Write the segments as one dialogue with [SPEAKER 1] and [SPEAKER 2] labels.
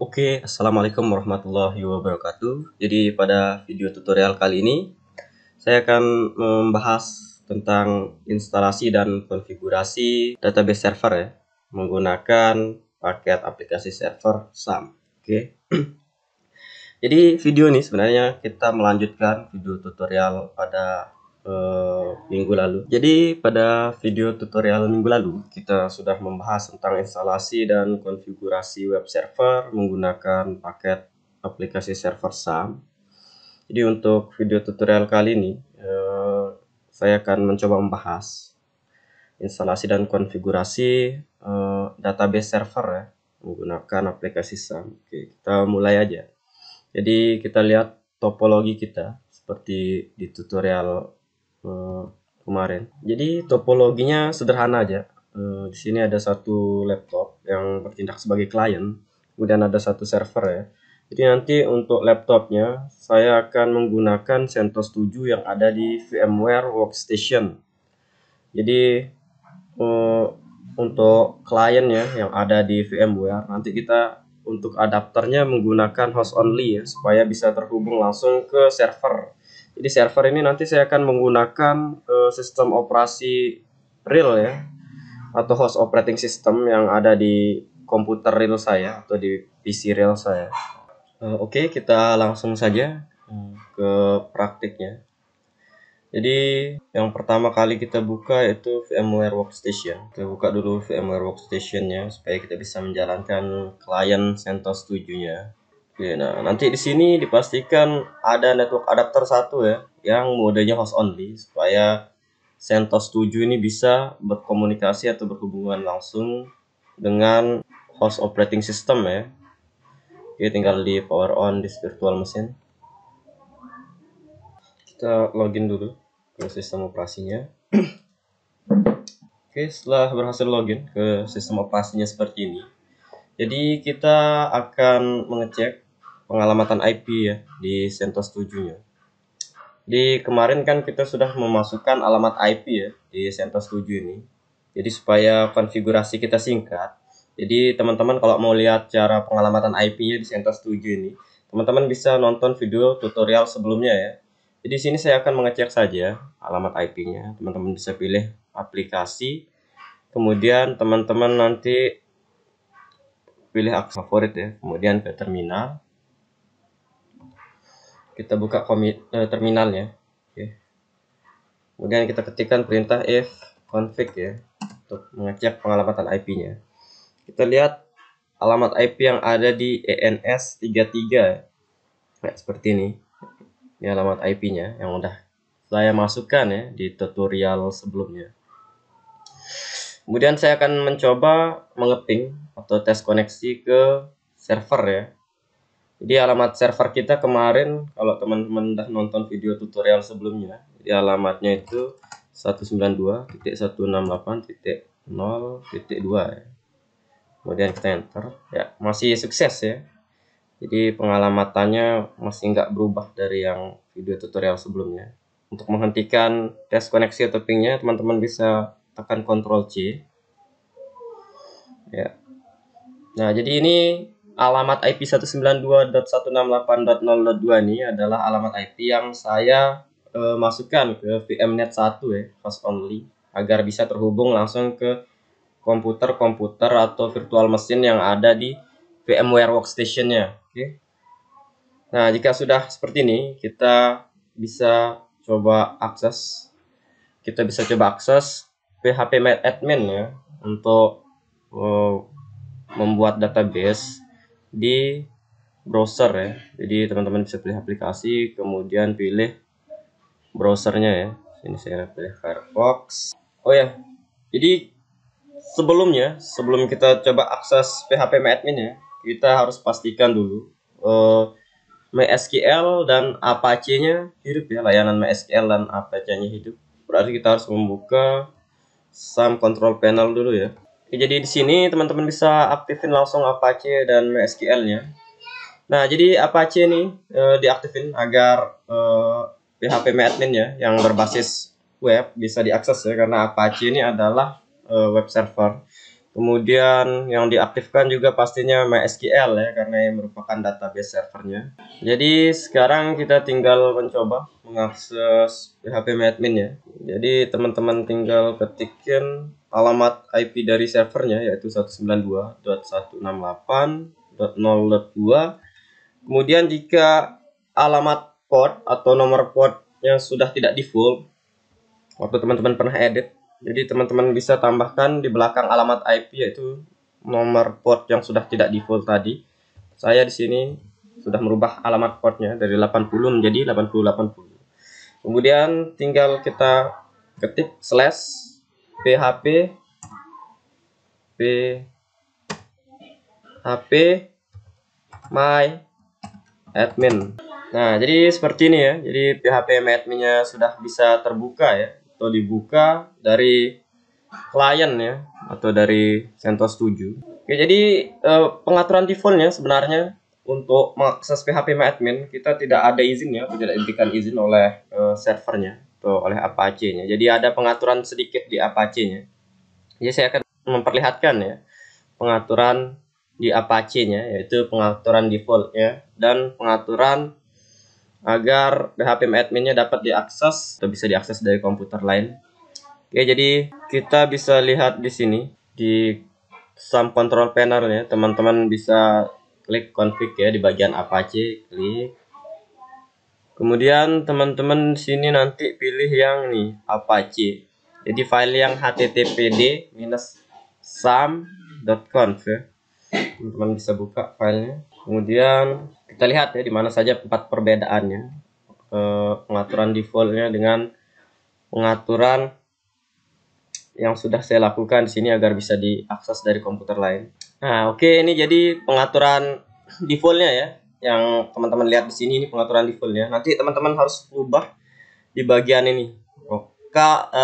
[SPEAKER 1] Assalamualaikum warahmatullahi wabarakatuh. Jadi pada video tutorial kali ini saya akan membahas tentang instalasi dan konfigurasi database server ya, menggunakan paket aplikasi server SAM. Jadi video ini sebenarnya kita melanjutkan video tutorial pada minggu lalu. Jadi pada video tutorial minggu lalu kita sudah membahas tentang instalasi dan konfigurasi web server menggunakan paket aplikasi server SAM. Jadi untuk video tutorial kali ini saya akan mencoba membahas instalasi dan konfigurasi database server ya, menggunakan aplikasi SAM. Oke, kita mulai aja. Jadi kita lihat topologi kita seperti di tutorial kemarin. Jadi topologinya sederhana aja. Di sini ada satu laptop yang bertindak sebagai klien, kemudian ada satu server ya. Jadi nanti untuk laptopnya saya akan menggunakan CentOS 7 yang ada di VMware Workstation. Jadi untuk kliennya yang ada di VMware, nanti kita untuk adapternya menggunakan host only ya, supaya bisa terhubung langsung ke server. Jadi server ini nanti saya akan menggunakan sistem operasi real ya, atau host operating system yang ada di komputer real saya atau di PC real saya. Oke, kita langsung saja ke praktiknya. Jadi yang pertama kali kita buka itu VMware Workstation. Kita buka dulu VMware Workstation-nya supaya kita bisa menjalankan klien CentOS 7-nya. Oke, nah nanti di sini dipastikan ada network adapter satu ya, yang modenya host only supaya CentOS 7 ini bisa berkomunikasi atau berhubungan langsung dengan host operating system ya. Oke, tinggal di power on di virtual machine. Kita login dulu ke sistem operasinya. Oke, setelah berhasil login ke sistem operasinya seperti ini, jadi kita akan mengecek pengalamatan IP ya di CentOS 7-nya. Di kemarin kan kita sudah memasukkan alamat IP ya di CentOS 7 ini. Jadi supaya konfigurasi kita singkat. Jadi teman-teman kalau mau lihat cara pengalamatan IP-nya di CentOS 7 ini, teman-teman bisa nonton video tutorial sebelumnya ya. Jadi di sini saya akan mengecek saja alamat IP-nya. Teman-teman bisa pilih aplikasi. Kemudian teman-teman nanti pilih akses favorit ya, kemudian ke terminal. Kita buka terminalnya. Oke. Kemudian kita ketikkan perintah ifconfig ya untuk mengecek pengalamatan IP-nya. Kita lihat alamat IP yang ada di ENS33 ya. Nah, seperti ini. Ini alamat IP-nya yang udah saya masukkan ya di tutorial sebelumnya. Kemudian saya akan mencoba mengeping atau tes koneksi ke server ya. Jadi alamat server kita kemarin, kalau teman-teman udah nonton video tutorial sebelumnya, jadi alamatnya itu 192.168.0.2 ya. Kemudian kita enter, ya masih sukses ya. Jadi pengalamannya masih nggak berubah dari yang video tutorial sebelumnya. Untuk menghentikan tes koneksi atau pingnya, teman-teman bisa tekan Ctrl C. Ya. Nah, jadi ini alamat IP 192.168.0.2 ini adalah alamat IP yang saya masukkan ke VMnet 1 ya, host only, agar bisa terhubung langsung ke komputer-komputer atau virtual machine yang ada di VMware Workstation-nya. Oke. Nah, jika sudah seperti ini, kita bisa coba akses phpMyAdmin ya untuk membuat database di browser ya. Jadi teman-teman bisa pilih aplikasi, kemudian pilih browsernya ya. Sini saya pilih Firefox. Oh ya, jadi sebelum kita coba akses phpMyAdmin ya, kita harus pastikan dulu MySQL dan Apache-nya hidup ya, layanan MySQL dan Apache-nya hidup. Berarti kita harus membuka SAM control panel dulu ya. Oke, jadi di sini teman-teman bisa aktifin langsung Apache dan MySQL-nya. Nah, jadi Apache ini diaktifin agar phpMyAdmin ya yang berbasis web bisa diakses ya, karena Apache ini adalah web server. Kemudian yang diaktifkan juga pastinya MySQL ya, karena yang merupakan database servernya. Jadi sekarang kita tinggal mencoba mengakses PHPMyAdmin ya. Jadi teman-teman tinggal ketikin alamat IP dari servernya, yaitu 192.168.0.2. Kemudian jika alamat port atau nomor portnya sudah tidak default waktu teman-teman pernah edit, jadi teman-teman bisa tambahkan di belakang alamat IP yaitu nomor port yang sudah tidak default tadi. Saya di sini sudah merubah alamat portnya dari 80 menjadi 8080. Kemudian tinggal kita ketik /php my admin. Nah, jadi seperti ini ya. Jadi PHPMyAdmin-nya sudah bisa terbuka ya, atau dibuka dari klien ya, atau dari CentOS 7. Oke, jadi pengaturan defaultnya sebenarnya untuk mengakses PHPMyAdmin kita tidak ada izin ya, tidak diberikan izin oleh servernya atau oleh Apache-nya. Jadi ada pengaturan sedikit di Apache-nya. Jadi saya akan memperlihatkan ya pengaturan di Apache-nya, yaitu pengaturan default ya, dan pengaturan agar PHPMyAdmin-nya dapat diakses atau bisa diakses dari komputer lain. Oke, jadi kita bisa lihat di sini di SAM control panel-nya, teman-teman bisa klik config ya di bagian Apache, klik. Kemudian teman-teman di sini nanti pilih yang nih Apache. Jadi file yang httpd-sam.conf ya. Teman-teman bisa buka filenya. Kemudian kita lihat ya di mana saja tempat perbedaannya, pengaturan defaultnya dengan pengaturan yang sudah saya lakukan di sini agar bisa diakses dari komputer lain. Nah, oke, ini jadi pengaturan defaultnya ya, yang teman-teman lihat di sini, ini pengaturan defaultnya. Nanti teman-teman harus ubah di bagian ini,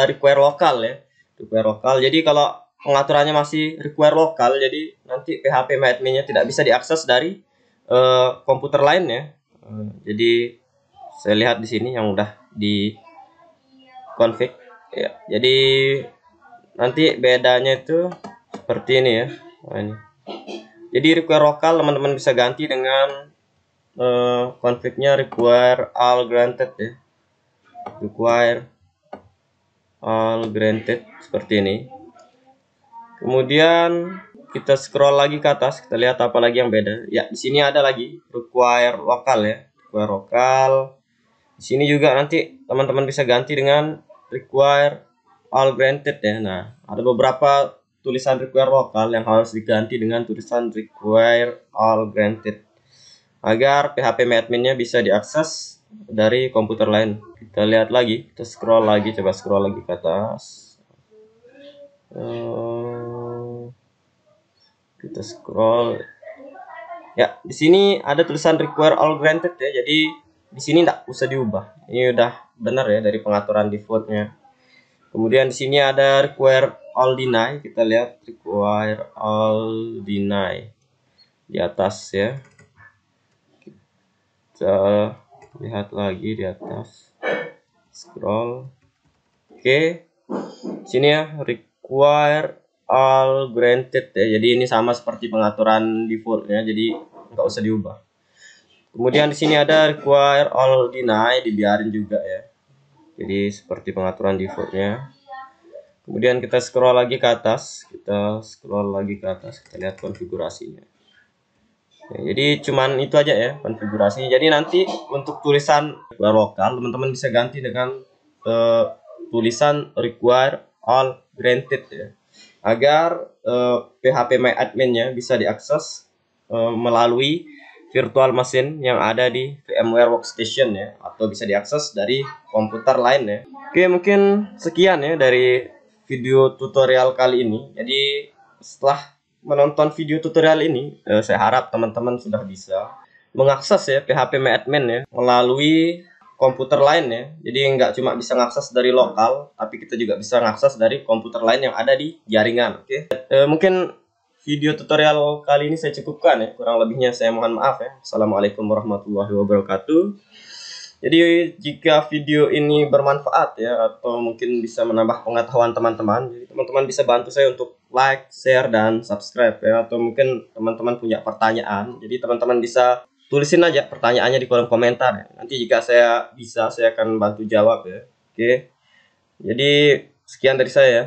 [SPEAKER 1] require lokal ya, require lokal. Jadi kalau pengaturannya masih require lokal, jadi nanti PHPMyAdmin-nya tidak bisa diakses dari komputer lain ya. Jadi saya lihat di sini yang udah di config ya. Jadi nanti bedanya itu seperti ini ya. Nah, ini. Jadi require lokal teman-teman bisa ganti dengan config-nya require all granted ya. Require all granted seperti ini. Kemudian kita scroll lagi ke atas, kita lihat apa lagi yang beda. Ya, di sini ada lagi require lokal ya, require lokal. Di sini juga nanti teman-teman bisa ganti dengan require all granted ya. Nah, ada beberapa tulisan require lokal yang harus diganti dengan tulisan require all granted agar PHPMyAdmin-nya bisa diakses dari komputer lain. Kita lihat lagi, kita scroll lagi, coba scroll lagi ke atas. Kita scroll ya, di sini ada tulisan require all granted ya, jadi di sini tidak usah diubah, ini udah benar ya dari pengaturan defaultnya. Kemudian di sini ada require all deny, kita lihat require all deny di atas ya, kita lihat lagi di atas, scroll. Oke, sini ya require all granted ya, jadi ini sama seperti pengaturan defaultnya, jadi nggak usah diubah. Kemudian di sini ada require all deny, dibiarin juga ya, jadi seperti pengaturan defaultnya. Kemudian kita scroll lagi ke atas, kita lihat konfigurasinya ya, jadi cuman itu aja ya konfigurasinya. Jadi nanti untuk tulisan lokal teman-teman bisa ganti dengan tulisan require all granted ya, agar PHPMyAdmin-nya bisa diakses melalui virtual machine yang ada di VMware Workstation ya, atau bisa diakses dari komputer lain ya. Oke, mungkin sekian ya dari video tutorial kali ini. Jadi setelah menonton video tutorial ini, saya harap teman-teman sudah bisa mengakses ya PHPMyAdmin ya melalui komputer lain ya. Jadi nggak cuma bisa mengakses dari lokal, tapi kita juga bisa mengakses dari komputer lain yang ada di jaringan. Oke, mungkin video tutorial kali ini saya cukupkan ya. Kurang lebihnya saya mohon maaf ya. Assalamualaikum warahmatullahi wabarakatuh. Jadi jika video ini bermanfaat ya, atau mungkin bisa menambah pengetahuan teman-teman, jadi teman-teman bisa bantu saya untuk like, share, dan subscribe ya. Atau mungkin teman-teman punya pertanyaan, jadi teman-teman bisa tulisin aja pertanyaannya di kolom komentar. Nanti jika saya bisa, saya akan bantu jawab ya. Oke. Jadi sekian dari saya ya.